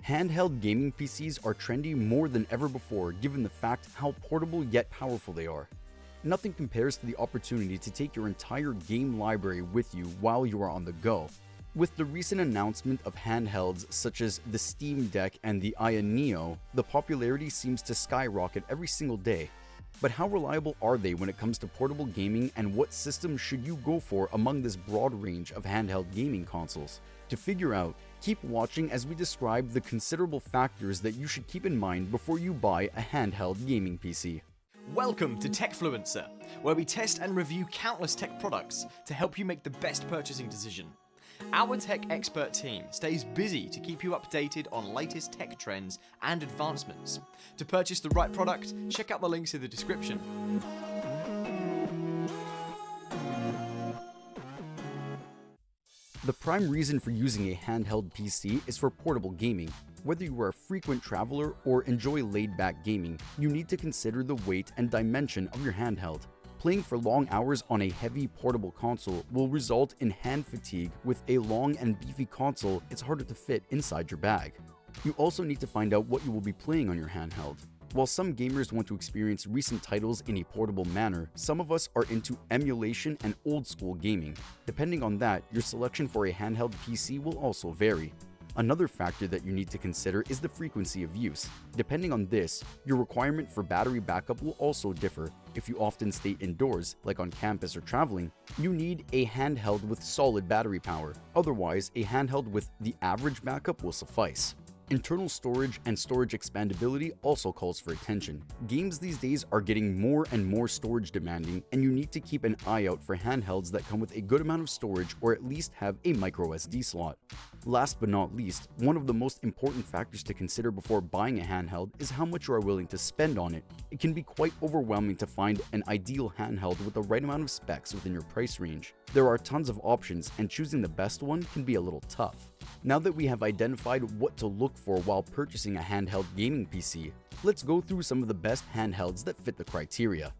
Handheld gaming PCs are trendy more than ever before given the fact how portable yet powerful they are. Nothing compares to the opportunity to take your entire game library with you while you are on the go. With the recent announcement of handhelds such as the Steam Deck and the Aya Neo, the popularity seems to skyrocket every single day. But how reliable are they when it comes to portable gaming, and what system should you go for among this broad range of handheld gaming consoles? To figure out, keep watching as we describe the considerable factors that you should keep in mind before you buy a handheld gaming PC. Welcome to Techfluencer, where we test and review countless tech products to help you make the best purchasing decision. Our tech expert team stays busy to keep you updated on latest tech trends and advancements. To purchase the right product, check out the links in the description. The prime reason for using a handheld PC is for portable gaming. Whether you are a frequent traveler or enjoy laid-back gaming, you need to consider the weight and dimension of your handheld. Playing for long hours on a heavy portable console will result in hand fatigue. With a long and beefy console, it's harder to fit inside your bag. You also need to find out what you will be playing on your handheld. While some gamers want to experience recent titles in a portable manner, some of us are into emulation and old-school gaming. Depending on that, your selection for a handheld PC will also vary. Another factor that you need to consider is the frequency of use. Depending on this, your requirement for battery backup will also differ. If you often stay indoors, like on campus or traveling, you need a handheld with solid battery power. Otherwise, a handheld with the average backup will suffice. Internal storage and storage expandability also calls for attention. Games these days are getting more and more storage demanding, and you need to keep an eye out for handhelds that come with a good amount of storage or at least have a microSD slot. Last but not least, one of the most important factors to consider before buying a handheld is how much you are willing to spend on it. It can be quite overwhelming to find an ideal handheld with the right amount of specs within your price range. There are tons of options, and choosing the best one can be a little tough. Now that we have identified what to look for while purchasing a handheld gaming PC, let's go through some of the best handhelds that fit the criteria.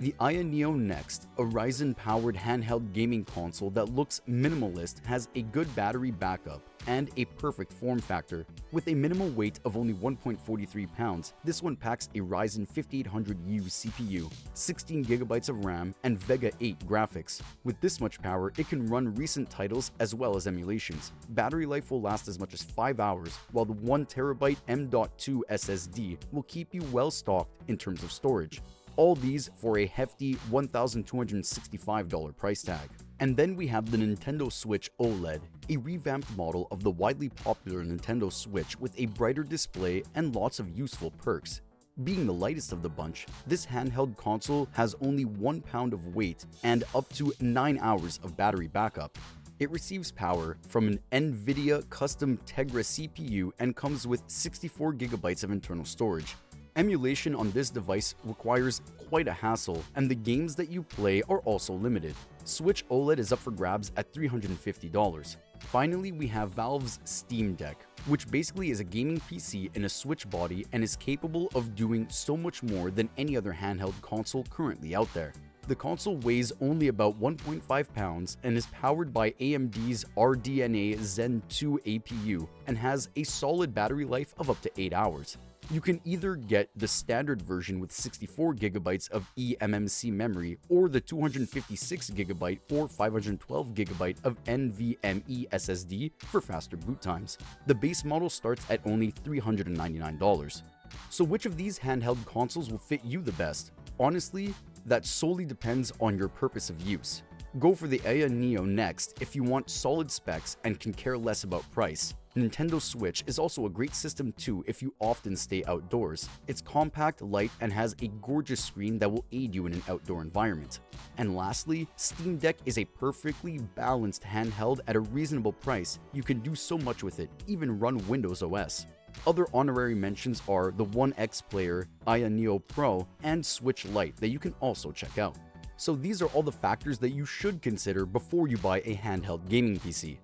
The Aya Neo next, a Ryzen-powered handheld gaming console that looks minimalist, has a good battery backup, and a perfect form factor. With a minimal weight of only 1.43 pounds, this one packs a Ryzen 5800U CPU, 16GB of RAM, and Vega 8 graphics. With this much power, it can run recent titles as well as emulations. Battery life will last as much as 5 hours, while the 1TB M.2 SSD will keep you well stocked in terms of storage. All these for a hefty $1,265 price tag. And then we have the Nintendo Switch OLED, a revamped model of the widely popular Nintendo Switch with a brighter display and lots of useful perks. Being the lightest of the bunch, this handheld console has only 1 pound of weight and up to 9 hours of battery backup. It receives power from an NVIDIA custom Tegra CPU and comes with 64GB of internal storage. Emulation on this device requires quite a hassle, and the games that you play are also limited. Switch OLED is up for grabs at $350. Finally, we have Valve's Steam Deck, which basically is a gaming PC in a Switch body and is capable of doing so much more than any other handheld console currently out there. The console weighs only about 1.5 pounds and is powered by AMD's RDNA Zen 2 APU and has a solid battery life of up to 8 hours. You can either get the standard version with 64GB of eMMC memory or the 256GB or 512GB of NVMe SSD for faster boot times. The base model starts at only $399. So which of these handheld consoles will fit you the best? Honestly, that solely depends on your purpose of use. Go for the Aya Neo next if you want solid specs and can care less about price. Nintendo Switch is also a great system too if you often stay outdoors. It's compact, light, and has a gorgeous screen that will aid you in an outdoor environment. And lastly, Steam Deck is a perfectly balanced handheld at a reasonable price. You can do so much with it, even run Windows OS. Other honorary mentions are the One X Player, Aya Neo Pro, and Switch Lite that you can also check out. So these are all the factors that you should consider before you buy a handheld gaming PC.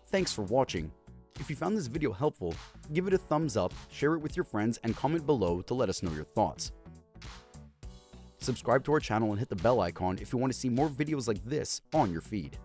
Thanks for watching. If you found this video helpful, give it a thumbs up, share it with your friends, and comment below to let us know your thoughts. Subscribe to our channel and hit the bell icon if you want to see more videos like this on your feed.